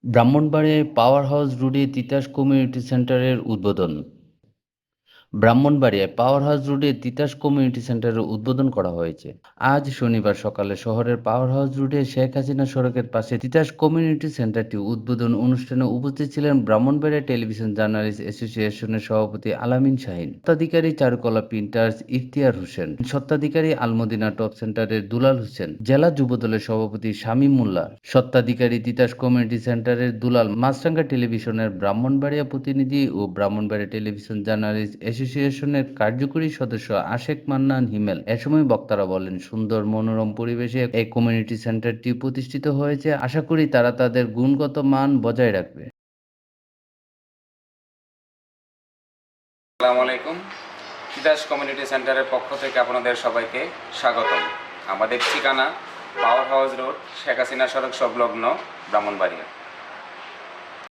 ব্রাহ্মণবাড়িয়ায় power house রোডে Titas community সেন্টারের উদ্বোধন। ব্রাহ্মণবাড়িয়ায় পাওয়ার হাউস রোডে তিতাস কমিউনিটি সেন্টারের উদ্বোধন করা হয়েছে। আজ শনিবার সকালে শহরের পাওয়ার হাউস রোডে শেখ হাসিনা সড়কের পাশে তিতাস কমিউনিটি সেন্টারটি উদ্বোধন অনুষ্ঠানে উপস্থিত ছিলেন ব্রাহ্মণবাড়িয়া টেলিভিশন জার্নালিস্ট অ্যাসোসিয়েশনের সভাপতি আলামিন শাহীন, স্বত্বাধিকারী চারুকলা প্রিন্টার্স ইফতিয়ার হোসেন, স্বত্বাধিকারী আলমদিনা টপ সেন্টারের দুলাল হোসেন, জেলা যুবদলের সভাপতি শামীম মোল্লা, স্বত্বাধিকারী তিতাস কমিউনিটি সেন্টারের দুলাল, মাছরাঙ্গা টেলিভিশনের ব্রাহ্মণবাড়িয়া প্রতিনিধি ও ব্রাহ্মণবাড়িয়া টেলিভিশন জার্নালিস্ট অ্যাসোসিয়েশনের কার্যকরী সদস্য আশেক মান্নান হিমেল। এ সময় বক্তারা বলেন, সুন্দর মনোরম পরিবেশে এই কমিউনিটি সেন্টারটি প্রতিষ্ঠিত হয়েছে। আশা করি তারা তাদের গুণগত মান বজায় রাখবে। আসসালামু আলাইকুম। তিতাস কমিউনিটি সেন্টারের পক্ষ থেকে আপনাদের সবাইকে স্বাগতম। আমাদের ঠিকানা power house road, Sheikh Hasina সড়ক সংলগ্ন, ব্রাহ্মণবাড়িয়া।